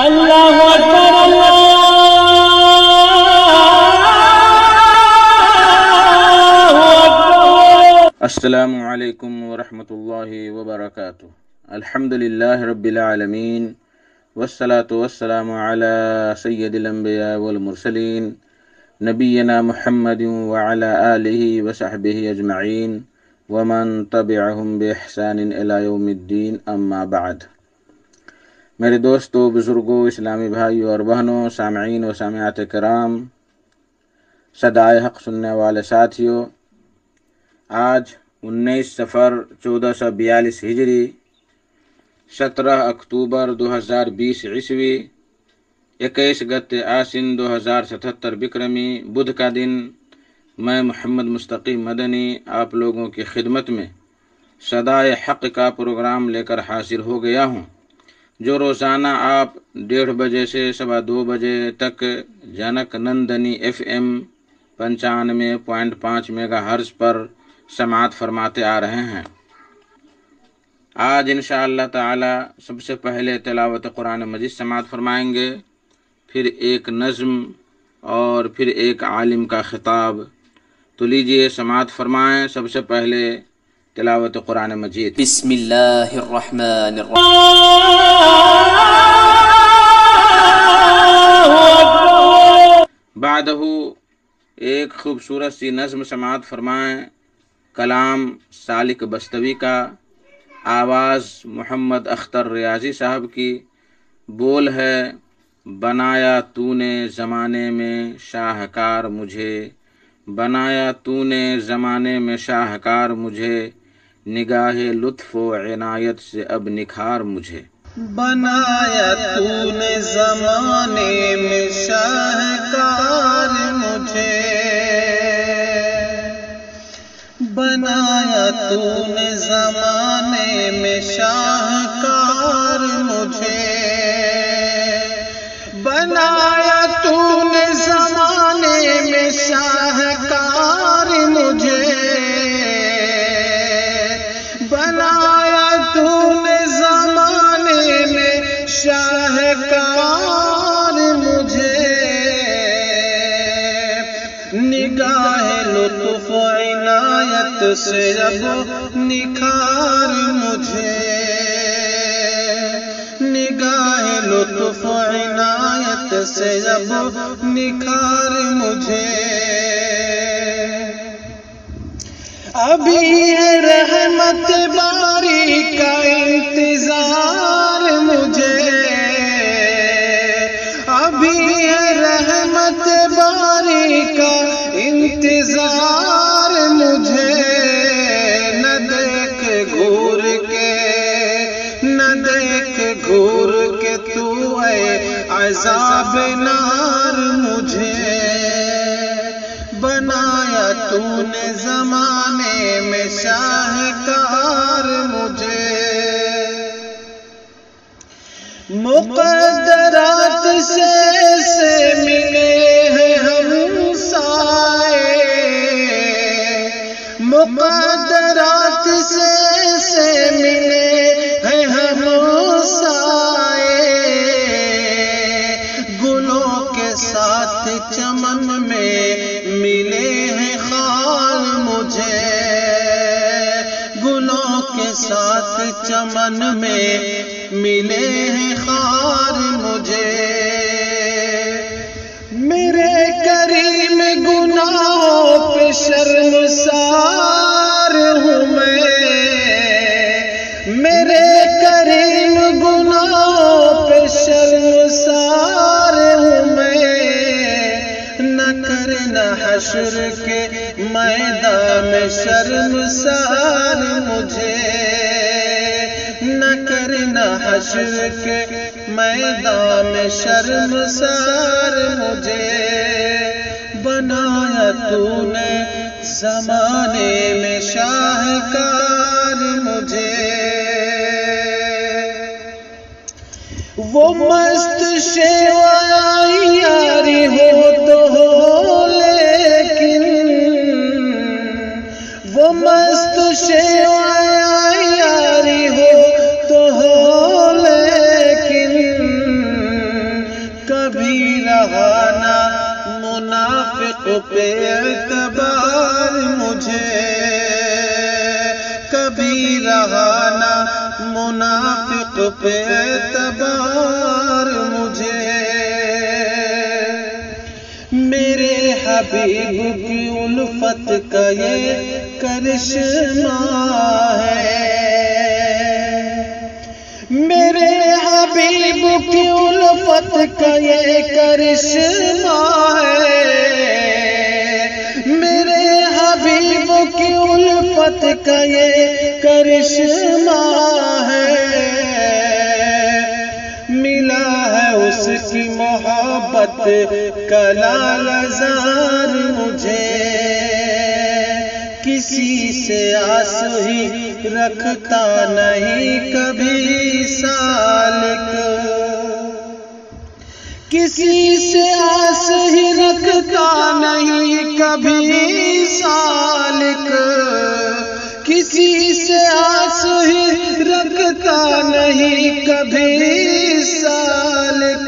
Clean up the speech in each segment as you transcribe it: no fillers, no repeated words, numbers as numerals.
اللہ اکبر اللہ اکبر۔ السلام علیکم ورحمۃ اللہ وبرکاتہ۔ الحمدللہ رب العالمین والصلاة والسلام علی سید الانبیاء والمرسلین نبینا محمد وعلی آلہ وصحبہ اجمعین ومن تبعہم بإحسان الی یوم الدین، اما بعد۔ میرے دوستو، بزرگوں، اسلامی بھائیوں اور بہنوں، سامعین و سامعات کرام، صدائے حق سننے والے ساتھیوں، آج 19 صفر 1442 ہجری، 17 اکتوبر 2020 عیسوی، 21 گت آسن 2077 بکرمی، بدھ کا دن، میں محمد مستقیم مدنی آپ لوگوں کی خدمت میں صدائے حق کا پروگرام لے کر حاضر ہو گیا ہوں، جو روزانہ آپ 1:30 بجے سے 2:15 بجے تک junk Nandini FM 95.5 mega hers پر سماعت فرماتے آ رہے ہیں۔ آج انشاءاللہ تعالی سب سے پہلے تلاوت قرآن مجید سماعت فرمائیں گے، پھر ایک نظم اور پھر ایک عالم کا خطاب۔ تو لیجئے سماعت فرمائیں۔ سب سے پہلے تلاوت قرآن مجید۔ بسم اللہ الرحمن الرحیم۔ بعدہ ایک خوبصورت سی نظم سماعت فرمائیں، کلام سالک بستوی کا، آواز محمد اختر ریاضی صاحب کی، بول ہے: بنایا تو نے زمانے میں شاہکار مجھے، بنایا تو نے زمانے میں شاہکار مجھے، نگاہ لطف و عنایت سے اب نکھار مجھے۔ بنایا تو نے زمانے میں شاہکار مجھے، بنایا تو نے زمانے میں شاہکار مجھے، بنایا تو نے زمانے میں شاہکار مجھے، بنایا تو نے زمانے میں شاہکار مجھے، نگاہ لطف و عنایت سے اب نکھار مجھے، نگاہ لطف و عنایت سے اب نکھار مجھے، ابھی ہے رحمت باری کا انتظار مجھے، ابھی ہے رحمت باری کا انتظار مجھے، نہ دیکھ گھور کے، نہ دیکھ گھور کے تو اے عذاب نار مجھے، بنایا تو نے زمانے میں شاہکار مجھے، مقدرات سے ملے ہیں ہم سائے، مقدرات سے ملے ہیں ہم سائے، گلوں کے ساتھ چمن میں ملے ہیں خار مجھے، گلوں کے ساتھ چمن میں ملے ہیں خار مجھے، میرے کریم گناہوں پہ شرمسار ہوں میں، میرے کریم گناہوں پہ شرمسار ہوں میں، نہ کرنا حشر کے میدان میں شرمسار مجھے، نہ کرنا حشر کے میدان میں شرمسار مجھے، بنایا تو نے زمانے میں شاہکار مجھے، وہ مست شیوائے یاری ہو تو ہو لیکن، وہ مست شیوائے یاری ہو تو ہو لیکن، منافق پہ اعتبار مجھے کبھی رہا نہ، منافق پہ اعتبار مجھے میرے حبیب کی الفت کا یہ کرشمہ ہے، میرے حبیب کی الفت کا یہ کرشمہ ہے، میرے حبیب کی الفت کا یہ کرشمہ ہے، ملا ہے اس کی محبت کا لالزار مجھے، کسی سے آس ہی رکھتا نہیں کبھی سالک، کسی سے آس ہی رکھتا نہیں کبھی سالک، کسی سے آس ہی رکھتا نہیں کبھی سالک،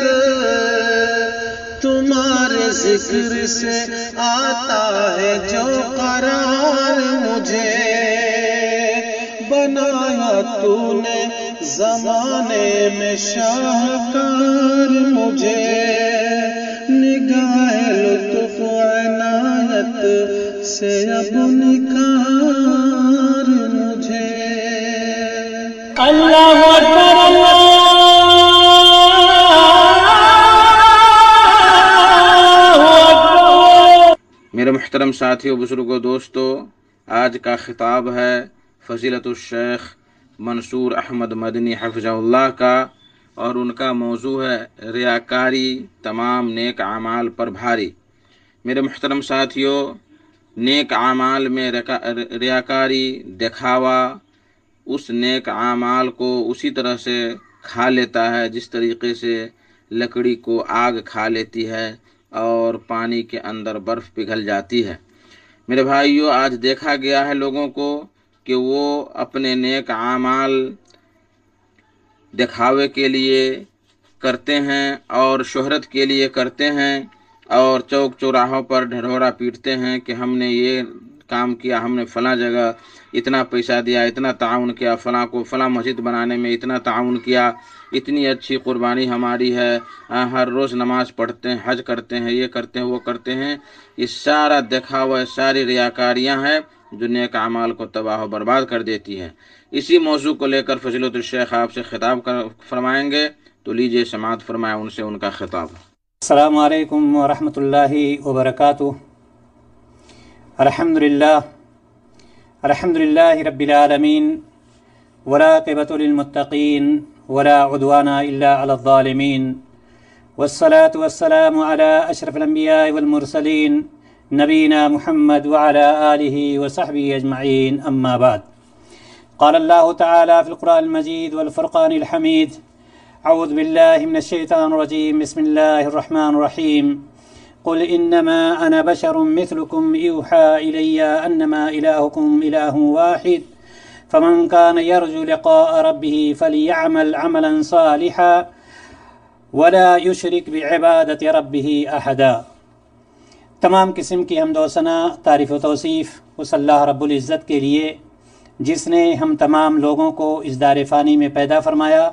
تمہارے ذکر سے آتا ہے جو قرار مجھے، بنایا تو نے زمانے میں شاہکار مجھے، نگاہ لطف عنایت سے اب نکار مجھے۔ اللہ اکبر اللہ اکبر۔ میرے محترم ساتھیوں، بزرگوں، دوستو، آج کا خطاب ہے فضیلت الشیخ منصور احمد مدنی حفظہ اللہ کا، اور ان کا موضوع ہے ریاکاری تمام نیک اعمال پر بھاری۔ میرے محترم ساتھیوں، نیک اعمال میں ریاکاری، دکھاوا اس نیک اعمال کو اسی طرح سے کھا لیتا ہے جس طریقے سے لکڑی کو آگ کھا لیتی ہے اور پانی کے اندر برف پگھل جاتی ہے۔ میرے بھائیوں، آج دیکھا گیا ہے لوگوں کو کہ وہ اپنے نیک اعمال دکھاوے کے لیے کرتے ہیں اور شہرت کے لیے کرتے ہیں، اور چوک چوراہوں پر ڈھڈورا پیٹتے ہیں کہ ہم نے یہ کام کیا، ہم نے فلاں جگہ اتنا پیسہ دیا، اتنا تعاون کیا، فلاں کو فلاں مسجد بنانے میں اتنا تعاون کیا، اتنی اچھی قربانی ہماری ہے، ہر روز نماز پڑھتے ہیں، حج کرتے ہیں، یہ کرتے ہیں، وہ کرتے ہیں۔ یہ سارا دکھاوا، ساری ریاکاریاں ہیں جو نیک اعمال کو تباہ و برباد کر دیتی ہیں۔ اسی موضوع کو لے کر فضیلت الشیخ آپ سے خطاب فرمائیں گے، تو لیجئے سماعت فرمائیں ان سے ان کا خطاب۔ السلام علیکم ورحمۃ اللہ وبرکاتہ۔ الحمد للہ رب العالمین، والعاقبۃ للمتقین، ولا عدوان الا علی الظالمین، والصلاة والسلام علی اشرف الانبیاء والمرسلین، نبینا محمد وعلی آلہ وصحبہ اجمعین، اما بعد۔ قال اللہ تعالی فی القرآن المجید والفرقان الحمید، اعوذ باللہ من الشیطان الرجیم، بسم اللہ الرحمن الرحیم، قل انما انا بشر مثلکم یوحی الی انما الہکم الہ واحد فمن كان يرجو لقاء ربه فليعمل عملا صالحا ولا يشرك بعبادة ربه احدا۔ تمام قسم کی حمد و ثنا، تعریف و توصیف اس اللہ رب العزت کے لیے جس نے ہم تمام لوگوں کو اس دار فانی میں پیدا فرمایا،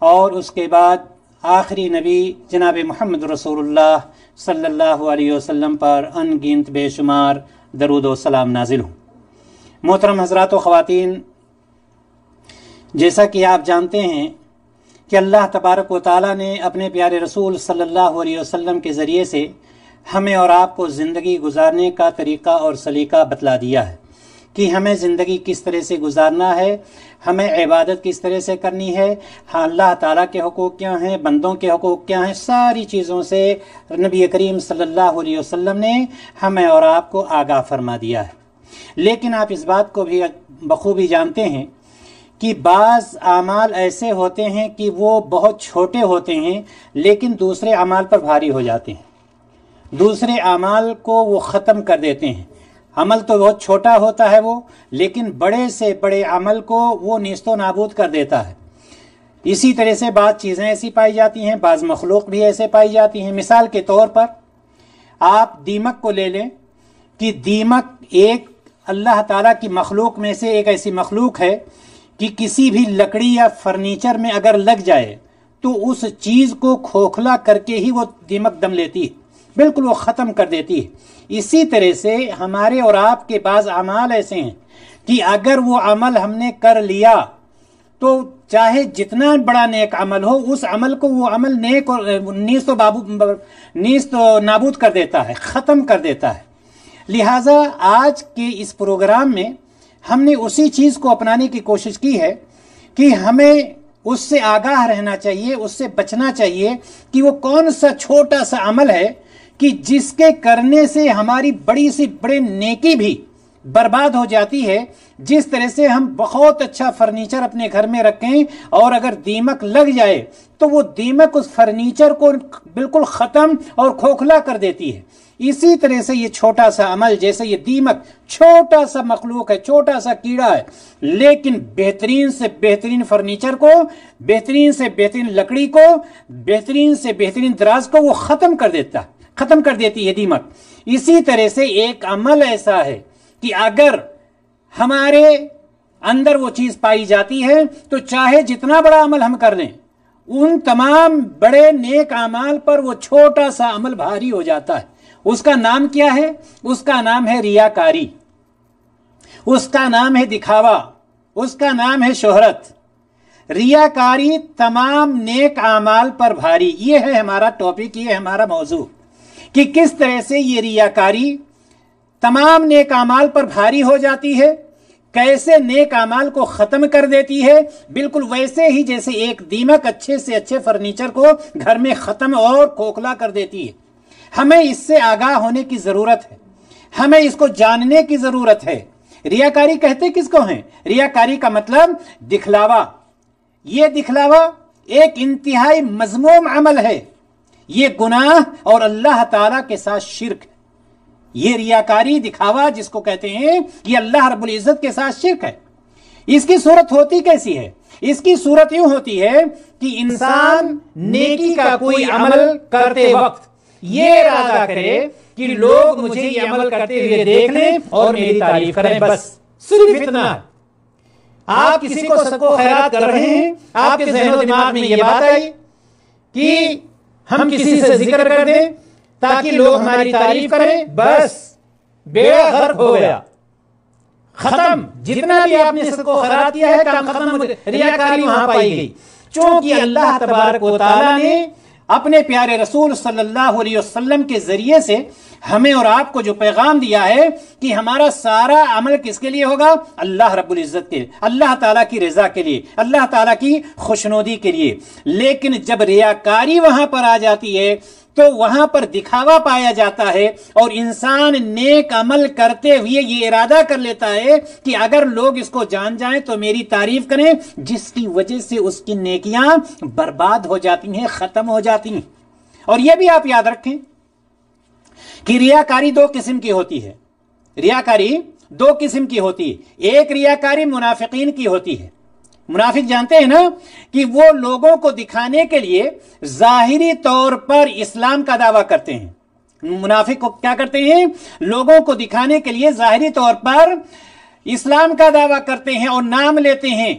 اور اس کے بعد آخری نبی جناب محمد رسول اللہ صلی اللہ علیہ وسلم پر ان گنت بے شمار درود و سلام نازل ہوں۔ محترم حضرات و خواتین، جیسا کہ آپ جانتے ہیں کہ اللہ تبارک و تعالیٰ نے اپنے پیارے رسول صلی اللہ علیہ وسلم کے ذریعے سے ہمیں اور آپ کو زندگی گزارنے کا طریقہ اور سلیقہ بتلا دیا ہے کہ ہمیں زندگی کس طرح سے گزارنا ہے، ہمیں عبادت کس طرح سے کرنی ہے، ہاں اللہ تعالیٰ کے حقوق کیا ہیں، بندوں کے حقوق کیا ہیں، ساری چیزوں سے نبی کریم صلی اللہ علیہ وسلم نے ہمیں اور آپ کو آگاہ فرما دیا ہے۔ لیکن آپ اس بات کو بھی بخوبی جانتے ہیں کہ بعض اعمال ایسے ہوتے ہیں کہ وہ بہت چھوٹے ہوتے ہیں لیکن دوسرے اعمال پر بھاری ہو جاتے ہیں، دوسرے اعمال کو وہ ختم کر دیتے ہیں۔ عمل تو بہت چھوٹا ہوتا ہے وہ، لیکن بڑے سے بڑے عمل کو وہ نیست و نابود کر دیتا ہے۔ اسی طرح سے بعض چیزیں ایسی پائی جاتی ہیں، بعض مخلوق بھی ایسے پائی جاتی ہیں۔ مثال کے طور پر آپ دیمک کو لے لیں کہ دیمک ایک اللہ تعالیٰ کی مخلوق میں سے ایک ایسی مخلوق ہے کہ کسی بھی لکڑی یا فرنیچر میں اگر لگ جائے تو اس چیز کو کھوکھلا کر کے ہی وہ دیمک دم لیتی ہے، بالکل وہ ختم کر دیتی ہے۔ اسی طرح سے ہمارے اور آپ کے بعض اعمال ایسے ہیں کہ اگر وہ عمل ہم نے کر لیا تو چاہے جتنا بڑا نیک عمل ہو، اس عمل کو وہ عمل نیک اور نیز تو نابود کر دیتا ہے، ختم کر دیتا ہے۔ لہٰذا آج کے اس پروگرام میں ہم نے اسی چیز کو اپنانے کی کوشش کی ہے کہ ہمیں اس سے آگاہ رہنا چاہیے، اس سے بچنا چاہیے کہ وہ کون سا چھوٹا سا عمل ہے کہ جس کے کرنے سے ہماری بڑی سی بڑی نیکی بھی برباد ہو جاتی ہے۔ جس طرح سے ہم بہت اچھا فرنیچر اپنے گھر میں رکھیں اور اگر دیمک لگ جائے تو وہ دیمک اس فرنیچر کو بالکل ختم اور کھوکھلا کر دیتی ہے، اسی طرح سے یہ چھوٹا سا عمل، جیسے یہ دیمک چھوٹا سا مخلوق ہے، چھوٹا سا کیڑا ہے، لیکن بہترین سے بہترین فرنیچر کو، بہترین سے بہترین لکڑی کو، بہترین سے بہترین دراز کو وہ ختم کر دیتی ہے دیمک۔ اسی طرح سے ایک عمل ایسا ہے کہ اگر ہمارے اندر وہ چیز پائی جاتی ہے تو چاہے جتنا بڑا عمل ہم کر لیں، ان تمام بڑے نیک اعمال پر وہ چھوٹا سا عمل بھاری ہو جاتا ہے۔ اس کا نام کیا ہے؟ اس کا نام ہے ریاکاری، اس کا نام ہے دکھاوا، اس کا نام ہے شہرت۔ ریاکاری تمام نیک اعمال پر بھاری، یہ ہے ہمارا ٹاپک، یہ ہے ہمارا موضوع کہ کس طرح سے یہ ریاکاری تمام نیک اعمال پر بھاری ہو جاتی ہے، کیسے نیک اعمال کو ختم کر دیتی ہے، بالکل ویسے ہی جیسے ایک دیمک اچھے سے اچھے فرنیچر کو گھر میں ختم اور کھوکھلا کر دیتی ہے۔ ہمیں اس سے آگاہ ہونے کی ضرورت ہے، ہمیں اس کو جاننے کی ضرورت ہے۔ ریاکاری کہتے کس کو ہیں؟ ریاکاری کا مطلب دکھلاوا۔ یہ دکھلاوا ایک انتہائی مذموم عمل ہے، یہ گناہ اور اللہ تعالیٰ کے ساتھ شرک ہے۔ یہ ریاکاری دکھاوا جس کو کہتے ہیں، یہ اللہ رب العزت کے ساتھ شرک ہے۔ اس کی صورت ہوتی کیسی ہے؟ اس کی صورت یوں ہوتی ہے کہ انسان نیکی کا کوئی عمل کرتے وقت یہ ارادہ کرے کہ لوگ مجھے یہ عمل کرتے ہوئے دیکھ لیں اور میری تعریف کریں، بس صرف اتنا ہے۔ آپ کسی کو صدقہ و خیرات کر رہے ہیں، آپ کے ذہن و دماغ میں یہ بات آئی کہ ہم کسی سے ذکر کر دیں تاکہ لوگ ہماری تعریف کریں، بس بیڑا غرق ہو گیا، ختم۔ جتنا بھی آپ نے صدقہ و خیرات کیا ہے کام ختم، ریاکاری وہاں پائی گئی۔ چونکہ اللہ تبارک و تعالیٰ نے اپنے پیارے رسول صلی اللہ علیہ وسلم کے ذریعے سے ہمیں اور آپ کو جو پیغام دیا ہے کہ ہمارا سارا عمل کس کے لیے ہوگا؟ اللہ رب العزت کے، اللہ تعالیٰ کی رضا کے لیے، اللہ تعالیٰ کی خوشنودی کے لیے۔ لیکن جب ریاکاری وہاں پر آ جاتی ہے تو وہاں پر دکھاوا پایا جاتا ہے اور انسان نیک عمل کرتے ہوئے یہ ارادہ کر لیتا ہے کہ اگر لوگ اس کو جان جائیں تو میری تعریف کریں، جس کی وجہ سے اس کی نیکیاں برباد ہو جاتی ہیں، ختم ہو جاتی ہیں۔ اور یہ بھی آپ یاد رکھیں کہ ریاکاری دو قسم کی ہوتی ہے، ریاکاری دو قسم کی ہوتی ہے۔ ایک ریاکاری منافقین کی ہوتی ہے۔ منافق جانتے ہیں نا کہ وہ لوگوں کو دکھانے کے لیے ظاہری طور پر اسلام کا دعویٰ کرتے ہیں۔ منافق کو کیا کرتے ہیں؟ لوگوں کو دکھانے کے لیے ظاہری طور پر اسلام کا دعویٰ کرتے ہیں اور نام لیتے ہیں،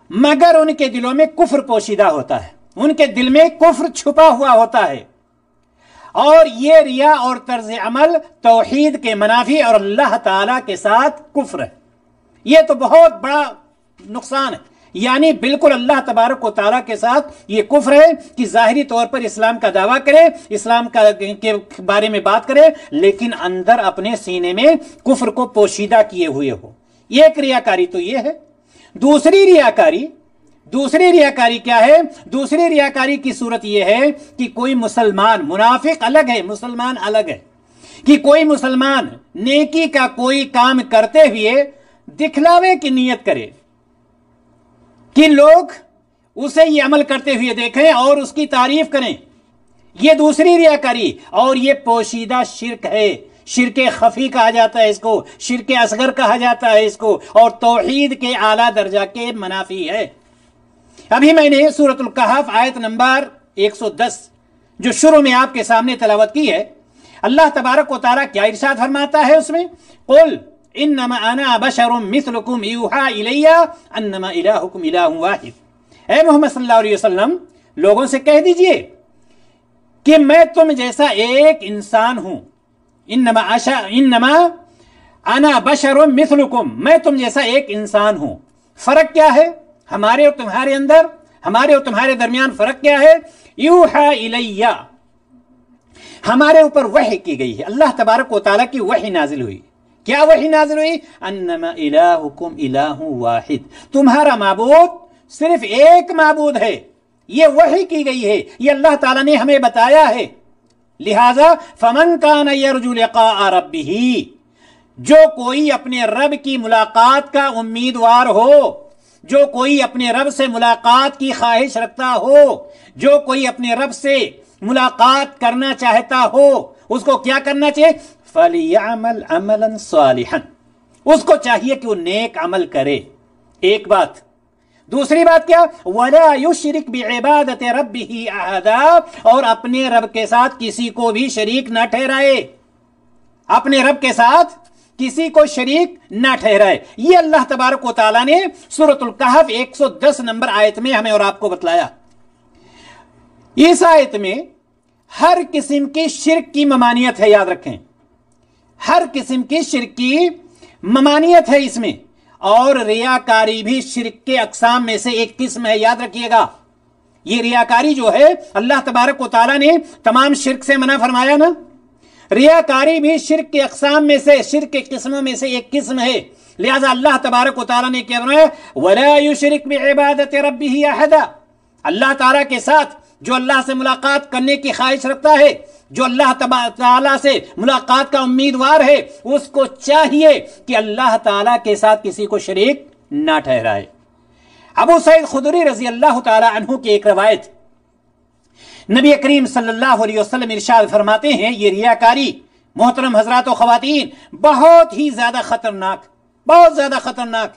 مگر ان کے دلوں میں کفر پوشیدہ ہوتا ہے، ان کے دل میں کفر چھپا ہوا ہوتا ہے۔ اور یہ ریا اور طرز عمل توحید کے منافی اور اللہ تعالیٰ کے ساتھ کفر ہے۔ یہ تو بہت بڑا نقصان ہے، یعنی بالکل اللہ تبارک و تعالیٰ کے ساتھ یہ کفر ہے کہ ظاہری طور پر اسلام کا دعویٰ کرے، اسلام کے بارے میں بات کرے، لیکن اندر اپنے سینے میں کفر کو پوشیدہ کیے ہوئے ہو۔ ایک ریاکاری تو یہ ہے۔ دوسری ریاکاری کیا ہے؟ دوسری ریاکاری کی صورت یہ ہے کہ کوئی مسلمان، منافق الگ ہے، مسلمان الگ ہے، کہ کوئی مسلمان نیکی کا کوئی کام کرتے ہوئے دکھلاوے کی نیت کرے کہ لوگ اسے یہ عمل کرتے ہوئے دیکھیں اور اس کی تعریف کریں، یہ دوسری ریاکاری، اور یہ پوشیدہ شرک ہے۔ شرک خفی کہا جاتا ہے اس کو، شرک اصغر کہا جاتا ہے اس کو، اور توحید کے اعلیٰ درجہ کے منافی ہے۔ ابھی میں نے سورۃ الکہف آیت نمبر 110 جو شروع میں آپ کے سامنے تلاوت کی ہے، اللہ تبارک و تعالیٰ کیا ارشاد فرماتا ہے اس میں؟ قل انما انا بشر مثلکم یوحی الی انما الہکم الہ واحد۔ اے محمد صلی اللہ علیہ وسلم لوگوں سے کہہ دیجئے کہ میں تم جیسا ایک انسان ہوں، انما انا بشر مثلکم، میں تم جیسا ایک انسان ہوں۔ فرق کیا ہے ہمارے اور تمہارے اندر؟ ہمارے اور تمہارے درمیان فرق کیا ہے؟ یوحی الی، ہمارے اوپر وحی کی گئی ہے، اللہ تبارک و تعالیٰ کی وحی نازل ہوئی۔ کیا وحی نازل ہوئی؟ انما الہکم الہ واحد، تمہارا معبود صرف ایک معبود ہے، یہ وحی کی گئی ہے، یہ اللہ تعالیٰ نے ہمیں بتایا ہے۔ لہذا فمن کان یرجو لقاء ربہ، جو کوئی اپنے رب کی ملاقات کا امیدوار ہو، جو کوئی اپنے رب سے ملاقات کی خواہش رکھتا ہو، جو کوئی اپنے رب سے ملاقات کرنا چاہتا ہو، اس کو کیا کرنا چاہیے؟ فَلْيَعْمَلْ عَمَلًا صَالِحًا، اس کو چاہیے کہ وہ نیک عمل کرے۔ ایک بات۔ دوسری بات کیا؟ وَلَا يُشْرِكْ بِعِبَادَةِ رَبِّهِ أَحَدًا، اور اپنے رب کے ساتھ کسی کو بھی شریک نہ ٹھہرائے، اپنے رب کے ساتھ کسی کو شریک نہ ٹھہرائے۔ یہ اللہ تبارک و تعالیٰ نے سورۃ الکہف 110 نمبر آیت میں ہمیں اور آپ کو بتلایا۔ اس آیت میں ہر قسم کی شرک کی ممانعت ہے، یاد رکھیں، ہر قسم کی شرک کی ممانعت ہے اس میں، اور ریاکاری بھی شرک کے اقسام میں سے ایک قسم ہے، یاد رکھیے گا۔ یہ ریاکاری جو ہے اللہ تبارک و تعالیٰ نے تمام شرک سے منع فرمایا نا، ریاکاری بھی شرک کے اقسام میں سے، شرک کے قسموں میں سے ایک قسم ہے۔ لہذا اللہ تبارک و تعالیٰ نے کیا فرمایا؟ وَلَا يُشْرِكْ بِعِبَادَةِ رَبِّهِ أَحَدًا، اللہ تعالیٰ کے ساتھ جو اللہ سے ملاقات کرنے کی خواہش رکھتا ہے، جو اللہ تعالیٰ سے ملاقات کا امیدوار ہے، اس کو چاہیے کہ اللہ تعالیٰ کے ساتھ کسی کو شریک نہ ٹھہرائے۔ ابو سعید خدری رضی اللہ تعالیٰ عنہ کی ایک روایت، نبی کریم صلی اللہ علیہ وسلم ارشاد فرماتے ہیں، یہ ریاکاری محترم حضرات و خواتین بہت ہی زیادہ خطرناک، بہت زیادہ خطرناک۔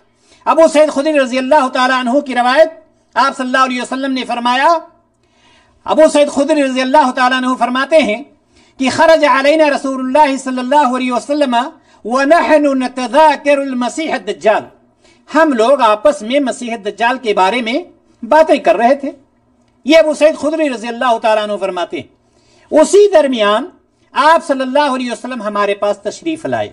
ابو سعید خدری رضی اللہ تعالیٰ عنہ کی روایت، آپ صلی اللہ علیہ وسلم نے فرمایا، ابو سعید خدری رضی اللہ تعالیٰ عنہ فرماتے ہیں کہ خرج علینا رسول اللہ صلی اللہ علیہ وسلم ونحن نتذاکر المسیح الدجال، ہم لوگ آپس میں مسیح الدجال کے بارے میں باتیں کر رہے تھے۔ یہ ابو سعید خدری رضی اللہ تعالیٰ عنہ فرماتے ہیں، اسی درمیان آپ صلی اللہ علیہ وسلم ہمارے پاس تشریف لائے۔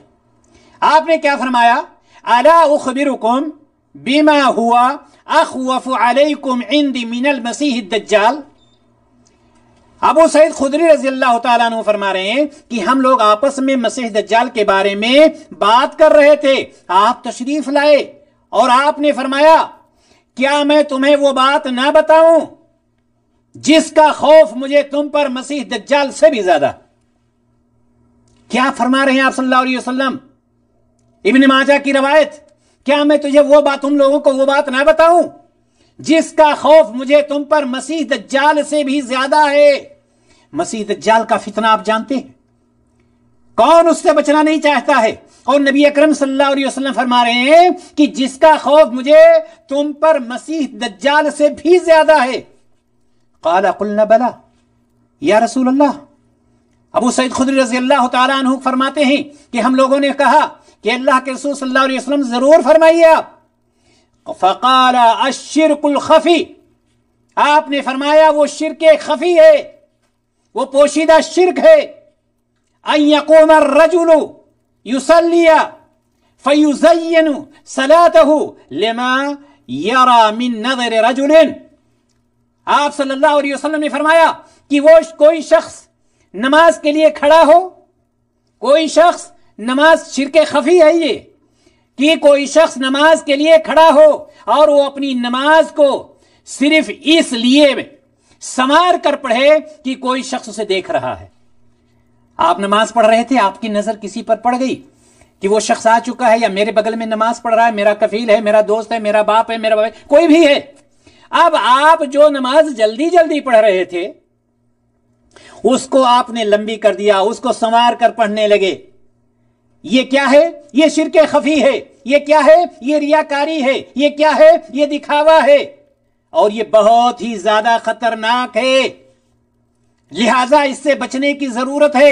آپ نے کیا فرمایا؟ الا اخبرکم بما ہوا اخوف علیکم عندی من المسیح الدجال۔ ابو سعید خدری رضی اللہ تعالیٰ عنہ فرما رہے ہیں کہ ہم لوگ آپس میں مسیح دجال کے بارے میں بات کر رہے تھے، آپ تشریف لائے اور آپ نے فرمایا کیا میں تمہیں وہ بات نہ بتاؤں جس کا خوف مجھے تم پر مسیح دجال سے بھی زیادہ؟ کیا فرما رہے ہیں آپ صلی اللہ علیہ وسلم؟ ابن ماجہ کی روایت، کیا میں تجھے وہ بات، تم لوگوں کو وہ بات نہ بتاؤں جس کا خوف مجھے تم پر مسیح دجال سے بھی زیادہ ہے؟ مسیح دجال کا فتنہ آپ جانتے ہیں، کون اس سے بچنا نہیں چاہتا ہے؟ اور نبی اکرم صلی اللہ علیہ وسلم فرما رہے ہیں کہ جس کا خوف مجھے تم پر مسیح دجال سے بھی زیادہ ہے۔ قال قلنا بلا یا رسول اللہ، ابو سعید خدری رضی اللہ تعالیٰ عنہ فرماتے ہیں کہ ہم لوگوں نے کہا کہ اللہ کے رسول صلی اللہ علیہ وسلم ضرور فرمائیے آپ۔ فقال الشرک الخفی، آپ نے فرمایا وہ شرک خفی ہے، وہ پوشیدہ شرک ہے۔ ان یقوم الرجل یصلی فیزین صلاته لما یرى من نظر رجل، آپ صلی اللہ علیہ وسلم نے فرمایا کہ وہ کوئی شخص نماز کے لیے کھڑا ہو، کوئی شخص نماز، شرک خفی ہے یہ کہ کوئی شخص نماز کے لیے کھڑا ہو اور وہ اپنی نماز کو صرف اس لیے سنوار کر پڑھے کہ کوئی شخص اسے دیکھ رہا ہے۔ آپ نماز پڑھ رہے تھے، آپ کی نظر کسی پر پڑ گئی کہ وہ شخص آ چکا ہے یا میرے بغل میں نماز پڑھ رہا ہے، میرا کفیل ہے، میرا دوست ہے، میرا باپ ہے، میرا باپ، کوئی بھی ہے۔ اب آپ جو نماز جلدی جلدی پڑھ رہے تھے اس کو آپ نے لمبی کر دیا، اس کو سنوار کر پڑھنے لگے۔ یہ کیا ہے؟ یہ شرک خفی ہے۔ یہ کیا ہے؟ یہ ریاکاری ہے۔ یہ کیا ہے؟ یہ دکھاوا ہے، اور یہ بہت ہی زیادہ خطرناک ہے۔ لہذا اس سے بچنے کی ضرورت ہے۔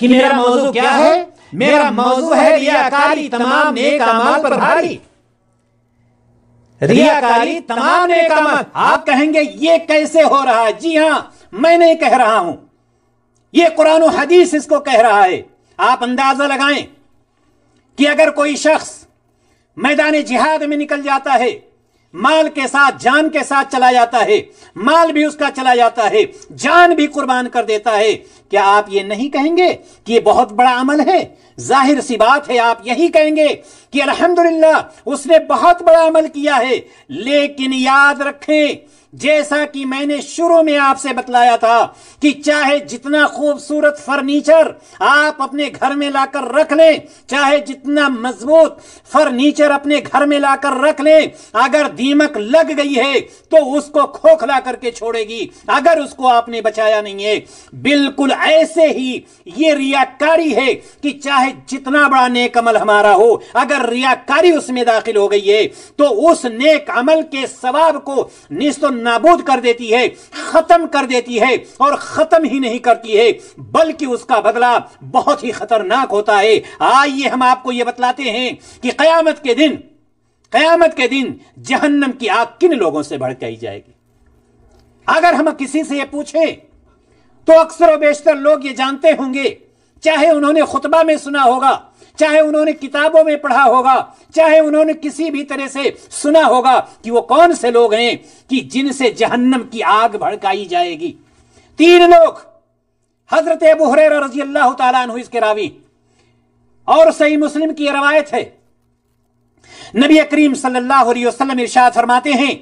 کہ میرا موضوع کیا ہے؟ میرا موضوع ہے ریاکاری تمام نیک اعمال پر بھاری، ریاکاری تمام نیک اعمال۔ آپ کہیں گے یہ کیسے ہو رہا ہے؟ جی ہاں، میں نہیں کہہ رہا ہوں، یہ قرآن و حدیث اس کو کہہ رہا ہے۔ آپ اندازہ لگائیں کہ اگر کوئی شخص میدان جہاد میں نکل جاتا ہے، مال کے ساتھ جان کے ساتھ چلا جاتا ہے، مال بھی اس کا چلا جاتا ہے، جان بھی قربان کر دیتا ہے، کیا آپ یہ نہیں کہیں گے کہ یہ بہت بڑا عمل ہے؟ ظاہر سی بات ہے آپ یہی کہیں گے کہ الحمدللہ اس نے بہت بڑا عمل کیا ہے۔ لیکن یاد رکھیں، جیسا کہ میں نے شروع میں آپ سے بتلایا تھا کہ چاہے جتنا خوبصورت فرنیچر آپ اپنے گھر میں لا کر رکھ لیں، چاہے جتنا مضبوط فرنیچر اپنے گھر میں لا کر رکھ لیں، اگر دیمک لگ گئی ہے تو اس کو کھوکھلا کر کے چھوڑے گی اگر اس کو آپ نے بچایا نہیں ہے۔ بالکل ایسے ہی یہ ریاکاری ہے کہ چاہے جتنا بڑا نیک عمل ہمارا ہو، اگر ریاکاری اس میں داخل ہو گئی ہے تو اس نیک عمل کے ثواب کو نیست و نابود کر دیتی ہے، ختم کر دیتی ہے، اور ختم ہی نہیں کرتی ہے بلکہ اس کا بدلہ بہت ہی خطرناک ہوتا ہے۔ آئیے ہم آپ کو یہ بتلاتے ہیں کہ قیامت کے دن جہنم کی آگ کن لوگوں سے بھڑکائی جائے گی۔ اگر ہم کسی سے یہ پوچھیں تو اکثر و بیشتر لوگ یہ جانتے ہوں گے، چاہے انہوں نے خطبہ میں سنا ہوگا، چاہے انہوں نے کتابوں میں پڑھا ہوگا، چاہے انہوں نے کسی بھی طرح سے سنا ہوگا کہ وہ کون سے لوگ ہیں کہ جن سے جہنم کی آگ بھڑکائی جائے گی۔ 3 لوگ، حضرت ابو ہریرہ رضی اللہ تعالیٰ عنہ اس کے راوی، اور صحیح مسلم کی روایت ہے، نبی کریم صلی اللہ علیہ وسلم ارشاد فرماتے ہیں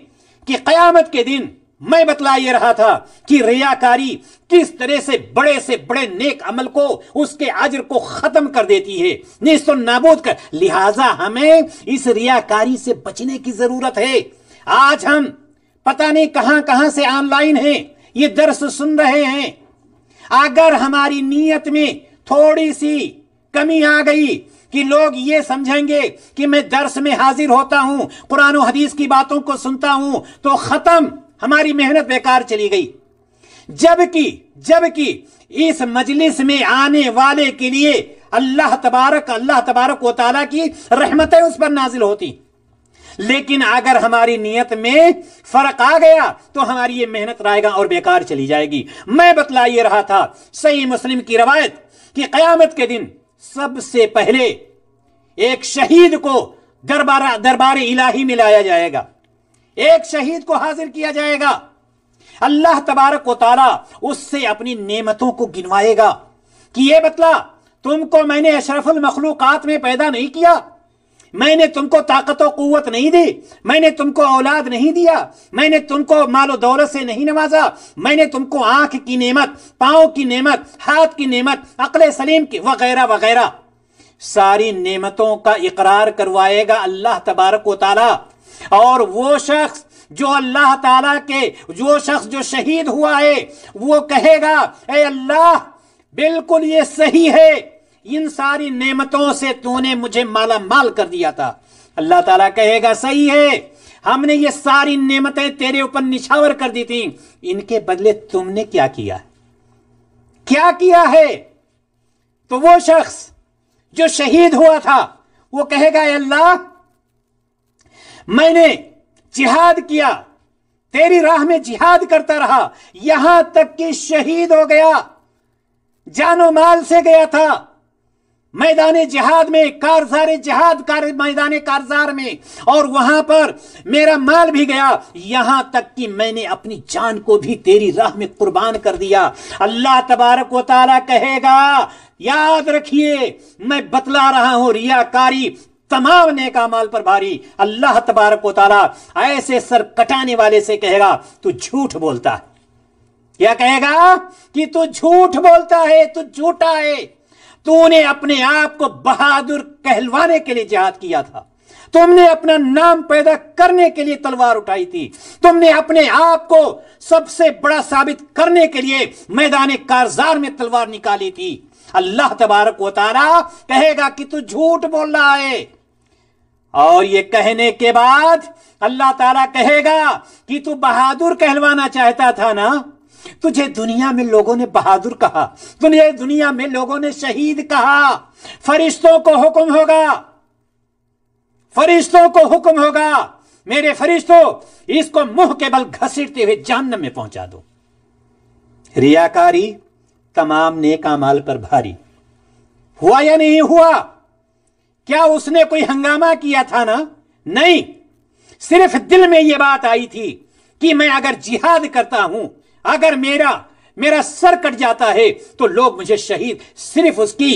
کہ قیامت کے دن میں بتلا یہ رہا تھا کہ ریاکاری کس طرح سے بڑے نیک عمل کو، اس کے اجر کو ختم کر دیتی ہے، نیست و نابود کر۔ لہٰذا ہمیں اس ریاکاری سے بچنے کی ضرورت ہے۔ آج ہم پتہ نہیں کہاں سے آن لائن ہیں، یہ درس سن رہے ہیں، اگر ہماری نیت میں تھوڑی سی کمی آ گئی کہ لوگ یہ سمجھیں گے کہ میں درس میں حاضر ہوتا ہوں، قرآن و حدیث کی باتوں کو سنتا ہوں، تو ختم، ہماری محنت بیکار چلی گئی۔ جبکہ اس مجلس میں آنے والے کے لیے اللہ تبارک و تعالیٰ کی رحمتیں اس پر نازل ہوتی، لیکن اگر ہماری نیت میں فرق آ گیا تو ہماری یہ محنت رائے گا اور بیکار چلی جائے گی۔ میں بتلا یہ رہا تھا، صحیح مسلم کی روایت، کہ قیامت کے دن سب سے پہلے ایک شہید کو دربار الہی میں لایا جائے گا، ایک شہید کو حاضر کیا جائے گا، اللہ تبارک و تعالیٰ اس سے اپنی نعمتوں کو گنوائے گا کہ یہ بتلا، تم کو میں نے اشرف المخلوقات میں پیدا نہیں کیا، میں نے تم کو طاقت و قوت نہیں دی، میں نے تم کو اولاد نہیں دیا، میں نے تم کو مال و دولت سے نہیں نوازا، میں نے تم کو آنکھ کی نعمت، پاؤں کی نعمت، ہاتھ کی نعمت، عقل سلیم کی وغیرہ وغیرہ ساری نعمتوں کا اقرار کروائے گا اللہ تبارک و تعالیٰ۔ اور وہ شخص جو شہید ہوا ہے وہ کہے گا، اے اللہ بالکل یہ صحیح ہے، ان ساری نعمتوں سے تو نے مجھے مالا مال کر دیا تھا۔ اللہ تعالیٰ کہے گا صحیح ہے، ہم نے یہ ساری نعمتیں تیرے اوپر نچھاور کر دی تھیں، ان کے بدلے تم نے کیا کیا ہے؟ تو وہ شخص جو شہید ہوا تھا وہ کہے گا، اے اللہ میں نے جہاد کیا، تیری راہ میں جہاد کرتا رہا، یہاں تک کہ شہید ہو گیا، جان و مال سے گیا تھا میدان جہاد میں، میدان کارزار میں، اور وہاں پر میرا مال بھی گیا، یہاں تک کہ میں نے اپنی جان کو بھی تیری راہ میں قربان کر دیا۔ اللہ تبارک و تعالیٰ کہے گا، یاد رکھیے میں بتلا رہا ہوں، ریاکاری تمام نیک اعمال پر بھاری۔ اللہ تبارک و تعالیٰ ایسے سر کٹانے والے سے کہے گا، تو جھوٹ بولتا ہے۔ کیا کہے گا؟ کہ تو جھوٹ بولتا ہے، تو جھوٹا ہے، تو نے اپنے آپ کو بہادر کہلوانے کے لیے جہاد کیا تھا، تم نے اپنا نام پیدا کرنے کے لیے تلوار اٹھائی تھی، تم نے اپنے آپ کو سب سے بڑا ثابت کرنے کے لیے میدان کارزار میں تلوار نکالی تھی۔ اللہ تبارک و تعالیٰ کہے گا کہ تو جھوٹ بول رہا ہے، اور یہ کہنے کے بعد اللہ تعالیٰ کہے گا کہ تو بہادر کہلوانا چاہتا تھا نا، تجھے دنیا میں لوگوں نے بہادر کہا، تجھے دنیا میں لوگوں نے شہید کہا، فرشتوں کو حکم ہوگا، فرشتوں کو حکم ہوگا، میرے فرشتوں اس کو منہ کے بل گھسیٹتے ہوئے جہنم میں پہنچا دو۔ ریاکاری تمام نیک اعمال پر بھاری، ہوا یا نہیں ہوا؟ کیا اس نے کوئی ہنگامہ کیا تھا؟ نا، نہیں، صرف دل میں یہ بات آئی تھی کہ میں اگر جہاد کرتا ہوں، اگر میرا سر کٹ جاتا ہے تو لوگ مجھے شہید، صرف اس کی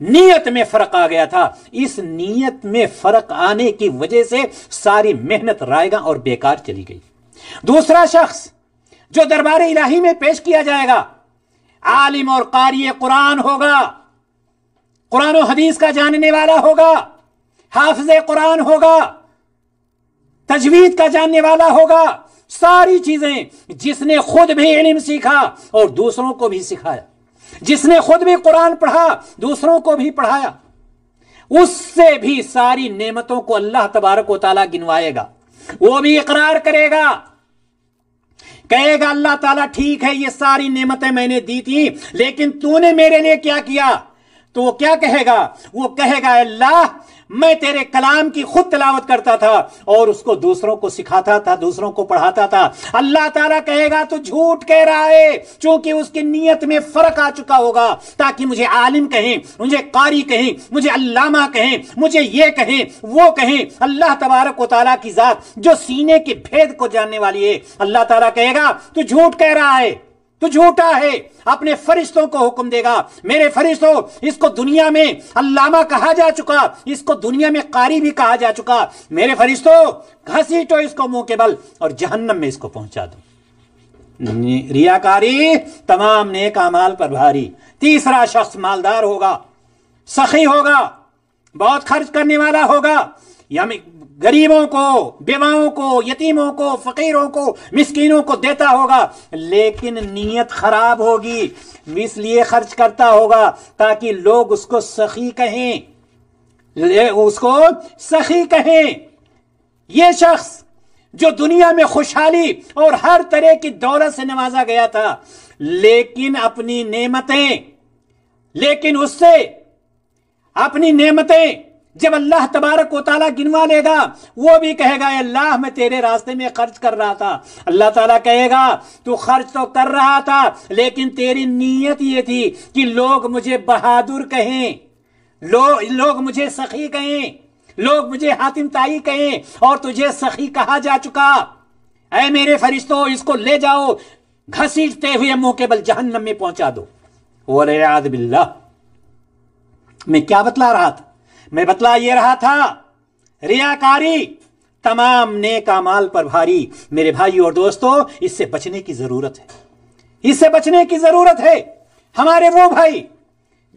نیت میں فرق آ گیا تھا۔ اس نیت میں فرق آنے کی وجہ سے ساری محنت رائیگاں اور بیکار چلی گئی۔ دوسرا شخص جو دربار الہی میں پیش کیا جائے گا، عالم اور قاری قرآن ہوگا، قرآن و حدیث کا جاننے والا ہوگا، حافظ قرآن ہوگا، تجوید کا جاننے والا ہوگا، ساری چیزیں، جس نے خود بھی علم سیکھا اور دوسروں کو بھی سکھایا، جس نے خود بھی قرآن پڑھا دوسروں کو بھی پڑھایا، اس سے بھی ساری نعمتوں کو اللہ تبارک و تعالیٰ گنوائے گا۔ وہ بھی اقرار کرے گا، کہے گا اللہ تعالیٰ ٹھیک ہے یہ ساری نعمتیں میں نے دی تھی، لیکن تو نے میرے لیے کیا کیا؟ تو وہ کیا کہے گا؟ وہ کہے گا اللہ میں تیرے کلام کی خود تلاوت کرتا تھا اور اس کو دوسروں کو سکھاتا تھا، دوسروں کو پڑھاتا تھا۔ اللہ تعالیٰ کہے گا تو جھوٹ کہہ رہا ہے، چونکہ اس کی نیت میں فرق آ چکا ہوگا، تاکہ مجھے عالم کہیں، مجھے قاری کہیں، مجھے علامہ کہیں، مجھے یہ کہیں وہ کہیں۔ اللہ تبارک و تعالیٰ کی ذات جو سینے کے بھید کو جاننے والی ہے، اللہ تعالیٰ کہے گا تو جھوٹ کہہ رہا ہے، تو جھوٹا ہے۔ اپنے فرشتوں کو حکم دے گا، میرے فرشتوں اس کو دنیا میں علامہ کہا جا چکا، اس کو دنیا میں قاری بھی کہا جا چکا، میرے فرشتوں گھسیٹو اس کو منہ کے بل اور جہنم میں اس کو پہنچا دو۔ ریاکاری تمام نیک اعمال پر بھاری۔ تیسرا شخص مالدار ہوگا، سخی ہوگا، بہت خرچ کرنے والا ہوگا، یعنی غریبوں کو، بیواؤں کو، یتیموں کو، فقیروں کو، مسکینوں کو دیتا ہوگا، لیکن نیت خراب ہوگی، اس لیے خرچ کرتا ہوگا تاکہ لوگ اس کو سخی کہیں، اس کو سخی کہیں۔ یہ شخص جو دنیا میں خوشحالی اور ہر طرح کی دولت سے نوازا گیا تھا، لیکن اپنی نعمتیں جب اللہ تبارک و تعالیٰ گنوا لے گا، وہ بھی کہے گا اللہ میں تیرے راستے میں خرچ کر رہا تھا۔ اللہ تعالیٰ کہے گا تو خرچ تو کر رہا تھا، لیکن تیری نیت یہ تھی کہ لوگ مجھے بہادر کہیں، لوگ مجھے سخی کہیں، لوگ مجھے حاتم تائی کہیں، اور تجھے سخی کہا جا چکا۔ اے میرے فرشتوں اس کو لے جاؤ، گھسیٹتے ہوئے منہ کے بل جہنم میں پہنچا دو۔ والعیاذ باللہ۔ میں کیا بتلا رہا تھا؟ میں بتلا یہ رہا تھا ریاکاری تمام نیک اعمال پر بھاری۔ میرے بھائی اور دوستو، اس سے بچنے کی ضرورت ہے، اس سے بچنے کی ضرورت ہے۔ ہمارے وہ بھائی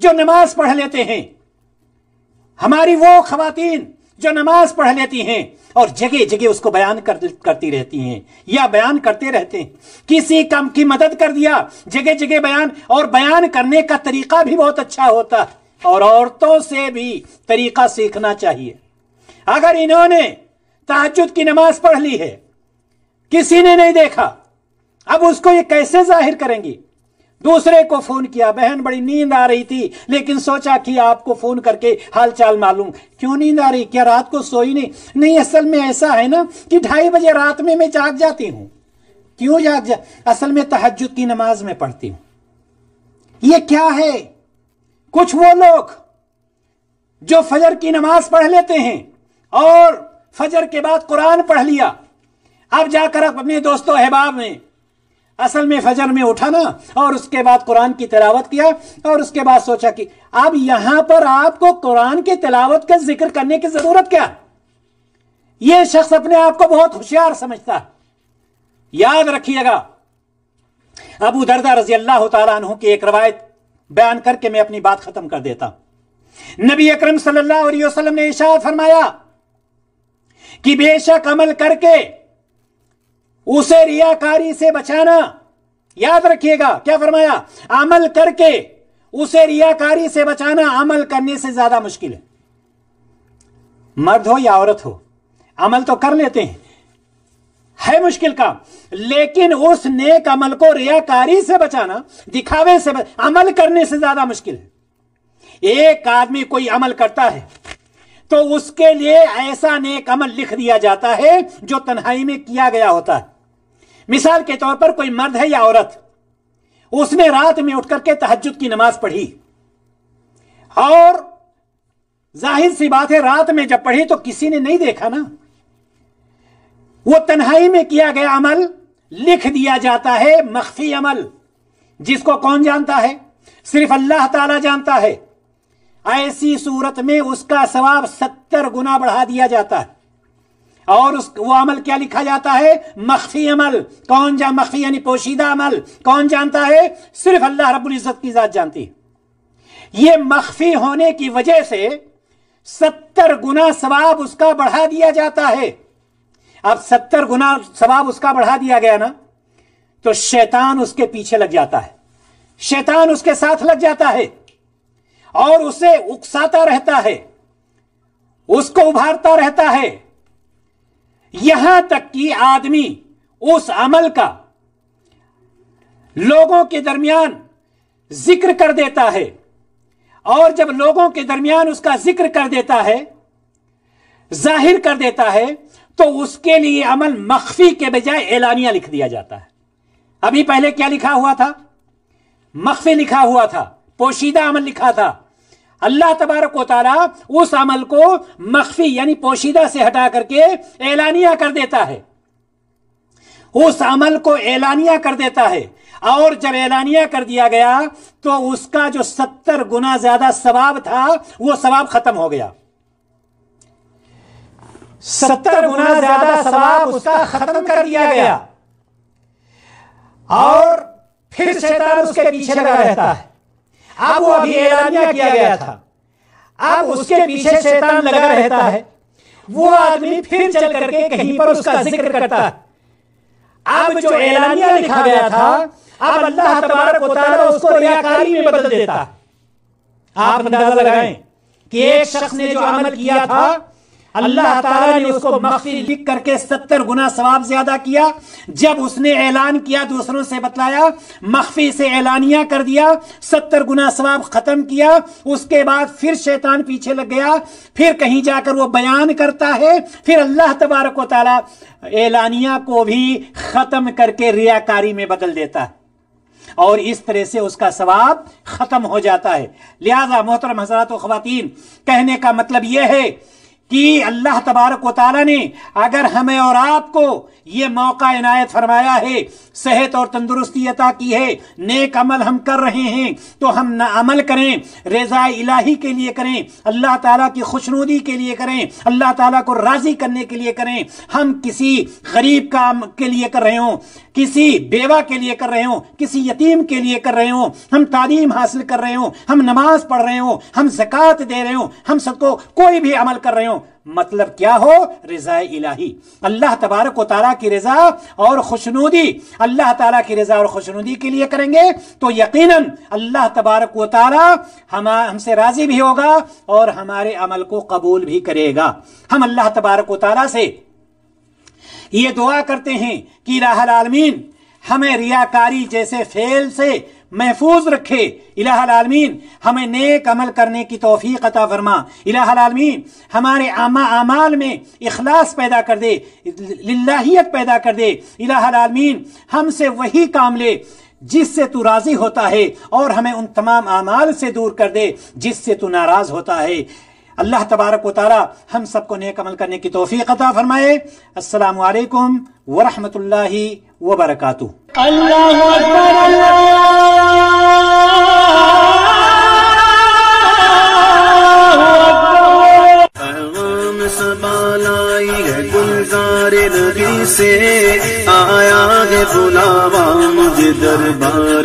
جو نماز پڑھ لیتے ہیں، ہماری وہ خواتین جو نماز پڑھ لیتی ہیں اور جگہ جگہ اس کو بیان کرتی رہتی ہیں یا بیان کرتے رہتے ہیں، کسی کم کی مدد کر دیا، جگہ جگہ بیان، اور بیان کرنے کا طریقہ بھی بہت اچھا ہوتا ہے، اور عورتوں سے بھی طریقہ سیکھنا چاہیے۔ اگر انہوں نے تہجد کی نماز پڑھ لی ہے، کسی نے نہیں دیکھا، اب اس کو یہ کیسے ظاہر کریں گی؟ دوسرے کو فون کیا، بہن بڑی نیند آ رہی تھی لیکن سوچا کہ آپ کو فون کر کے حال چال معلوم۔ کیوں نیند آ رہی؟ کیا رات کو سوئی نہیں؟ اصل میں ایسا ہے نا کہ 2:30 بجے رات میں جاگ جاتی ہوں۔ کیوں اصل میں تہجد کی نماز میں پڑھتی ہوں۔ یہ کیا ہے؟ کچھ وہ لوگ جو فجر کی نماز پڑھ لیتے ہیں اور فجر کے بعد قرآن پڑھ لیا، اب جا کر اپنے دوستوں احباب میں اصل میں فجر میں اٹھا نا اور اس کے بعد قرآن کی تلاوت کیا، اور اس کے بعد سوچا کہ اب یہاں پر آپ کو قرآن کی تلاوت کا ذکر کرنے کی ضرورت کیا؟ یہ شخص اپنے آپ کو بہت ہوشیار سمجھتا ہے۔ یاد رکھیے گا، ابو دردہ رضی اللہ تعالیٰ عنہ کی ایک روایت بیان کر کے میں اپنی بات ختم کر دیتا ہوں۔ نبی اکرم صلی اللہ علیہ وسلم نے ارشاد فرمایا کہ بے شک عمل کر کے اسے ریاکاری سے بچانا، یاد رکھیے گا کیا فرمایا؟ عمل کر کے اسے ریاکاری سے بچانا عمل کرنے سے زیادہ مشکل ہے۔ مرد ہو یا عورت ہو، عمل تو کر لیتے ہیں، ہے مشکل کام، لیکن اس نیک عمل کو ریاکاری سے بچانا، دکھاوے سے عمل کرنے سے زیادہ مشکل ہے۔ ایک آدمی کوئی عمل کرتا ہے تو اس کے لیے ایسا نیک عمل لکھ دیا جاتا ہے جو تنہائی میں کیا گیا ہوتا ہے۔ مثال کے طور پر کوئی مرد ہے یا عورت، اس نے رات میں اٹھ کر کے تہجد کی نماز پڑھی، اور ظاہر سی بات ہے رات میں جب پڑھی تو کسی نے نہیں دیکھا نا، وہ تنہائی میں کیا گیا عمل لکھ دیا جاتا ہے مخفی عمل، جس کو کون جانتا ہے؟ صرف اللہ تعالی جانتا ہے۔ ایسی صورت میں اس کا ثواب 70 گنا بڑھا دیا جاتا ہے، اور وہ عمل کیا لکھا جاتا ہے؟ مخفی عمل۔ کون مخفی یعنی پوشیدہ عمل، کون جانتا ہے؟ صرف اللہ رب العزت کی ذات جانتی ہے۔ یہ مخفی ہونے کی وجہ سے 70 گنا ثواب اس کا بڑھا دیا جاتا ہے۔ اب 70 گنا ثواب اس کا بڑھا دیا گیا نا، تو شیطان اس کے پیچھے لگ جاتا ہے، شیطان اس کے ساتھ لگ جاتا ہے اور اسے اکساتا رہتا ہے، اس کو ابھارتا رہتا ہے، یہاں تک کہ آدمی اس عمل کا لوگوں کے درمیان ذکر کر دیتا ہے، اور جب لوگوں کے درمیان اس کا ذکر کر دیتا ہے، ظاہر کر دیتا ہے، تو اس کے لیے عمل مخفی کے بجائے اعلانیہ لکھ دیا جاتا ہے۔ ابھی پہلے کیا لکھا ہوا تھا؟ مخفی لکھا ہوا تھا، پوشیدہ عمل لکھا تھا۔ اللہ تبارک و تعالی اس عمل کو مخفی یعنی پوشیدہ سے ہٹا کر کے اعلانیہ کر دیتا ہے، اس عمل کو اعلانیہ کر دیتا ہے، اور جب اعلانیہ کر دیا گیا تو اس کا جو 70 گنا زیادہ ثواب تھا وہ ثواب ختم ہو گیا۔ 70 گنا زیادہ ثواب اس کا ختم کر دیا گیا، اور پھر شیطان اس کے پیچھے لگا رہتا ہے۔ اب وہ ابھی اعلانیہ کیا گیا تھا، اب اس کے پیچھے شیطان لگا رہتا ہے، وہ آدمی پھر چل کر کے کہیں پر اس کا ذکر کرتا ہے۔ اب جو اعلانیہ لکھا گیا تھا، اب اللہ تبارک و تعالیٰ اس کو ریاکاری میں بدل دیتا ہے۔ آپ اندازہ لگائیں کہ ایک شخص نے جو عمل کیا تھا، اللہ تعالیٰ نے اس کو مخفی لکھ کر کے 70 گنا ثواب زیادہ کیا۔ جب اس نے اعلان کیا، دوسروں سے بتلایا، مخفی سے اعلانیہ کر دیا، 70 گنا ثواب ختم کیا، اس کے بعد پھر شیطان پیچھے لگ گیا، پھر کہیں جا کر وہ بیان کرتا ہے، پھر اللہ تبارک و تعالیٰ اعلانیہ کو بھی ختم کر کے ریاکاری میں بدل دیتا ہے، اور اس طرح سے اس کا ثواب ختم ہو جاتا ہے۔ لہذا محترم حضرات و خواتین، کہنے کا مطلب یہ ہے کہ اللہ تبارک و تعالیٰ نے اگر ہمیں اور آپ کو یہ موقع عنایت فرمایا ہے، صحت اور تندرستی عطا کی ہے، نیک عمل ہم کر رہے ہیں، تو ہم نہ عمل کریں رضا الہی کے لیے کریں، اللہ تعالیٰ کی خوشنودی کے لیے کریں، اللہ تعالیٰ کو راضی کرنے کے لیے کریں۔ ہم کسی غریب کے لیے کر رہے ہوں، کسی بیوہ کے لیے کر رہے ہوں، کسی یتیم کے لیے کر رہے ہوں، ہم تعلیم حاصل کر رہے ہوں، ہم نماز پڑھ رہے ہوں، ہم زکوٰۃ دے رہے ہوں، ہم سب کو کوئی بھی عمل کر رہے ہوں، مطلب کیا ہو؟ رضا الہی، اللہ تبارک و تعالیٰ کی رضا اور خوشنودی، اللہ تعالیٰ کی رضا اور خوشنودی کے لیے کریں گے تو یقیناً اللہ تبارک و تعالیٰ ہم سے راضی بھی ہوگا اور ہمارے عمل کو قبول بھی کرے گا۔ ہم اللہ تبارک و تعالیٰ سے یہ دعا کرتے ہیں کہ الہ العالمین ہمیں ریاکاری جیسے فعل سے محفوظ رکھے، الہ العالمین ہمیں نیک عمل کرنے کی توفیق عطا فرما، الہ العالمین ہمارے اعمال میں اخلاص پیدا کر دے، للہیت پیدا کر دے، الہ العالمین ہم سے وہی کام لے جس سے تو راضی ہوتا ہے، اور ہمیں ان تمام اعمال سے دور کر دے جس سے تو ناراض ہوتا ہے۔ اللہ تبارک و تعالی ہم سب کو نیک عمل کرنے کی توفیق عطا فرمائے۔ السلام علیکم ورحمۃ اللہ وبرکاتہ۔ اللہ اکبر، اللہ اکبر۔ پیغام سبالائی ہے گلزار نبی سے، آیا ہے بلاوا مجھے دربار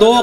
2,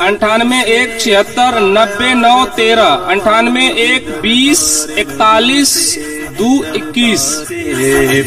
9817900913, 981241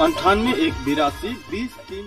98 182 20 3।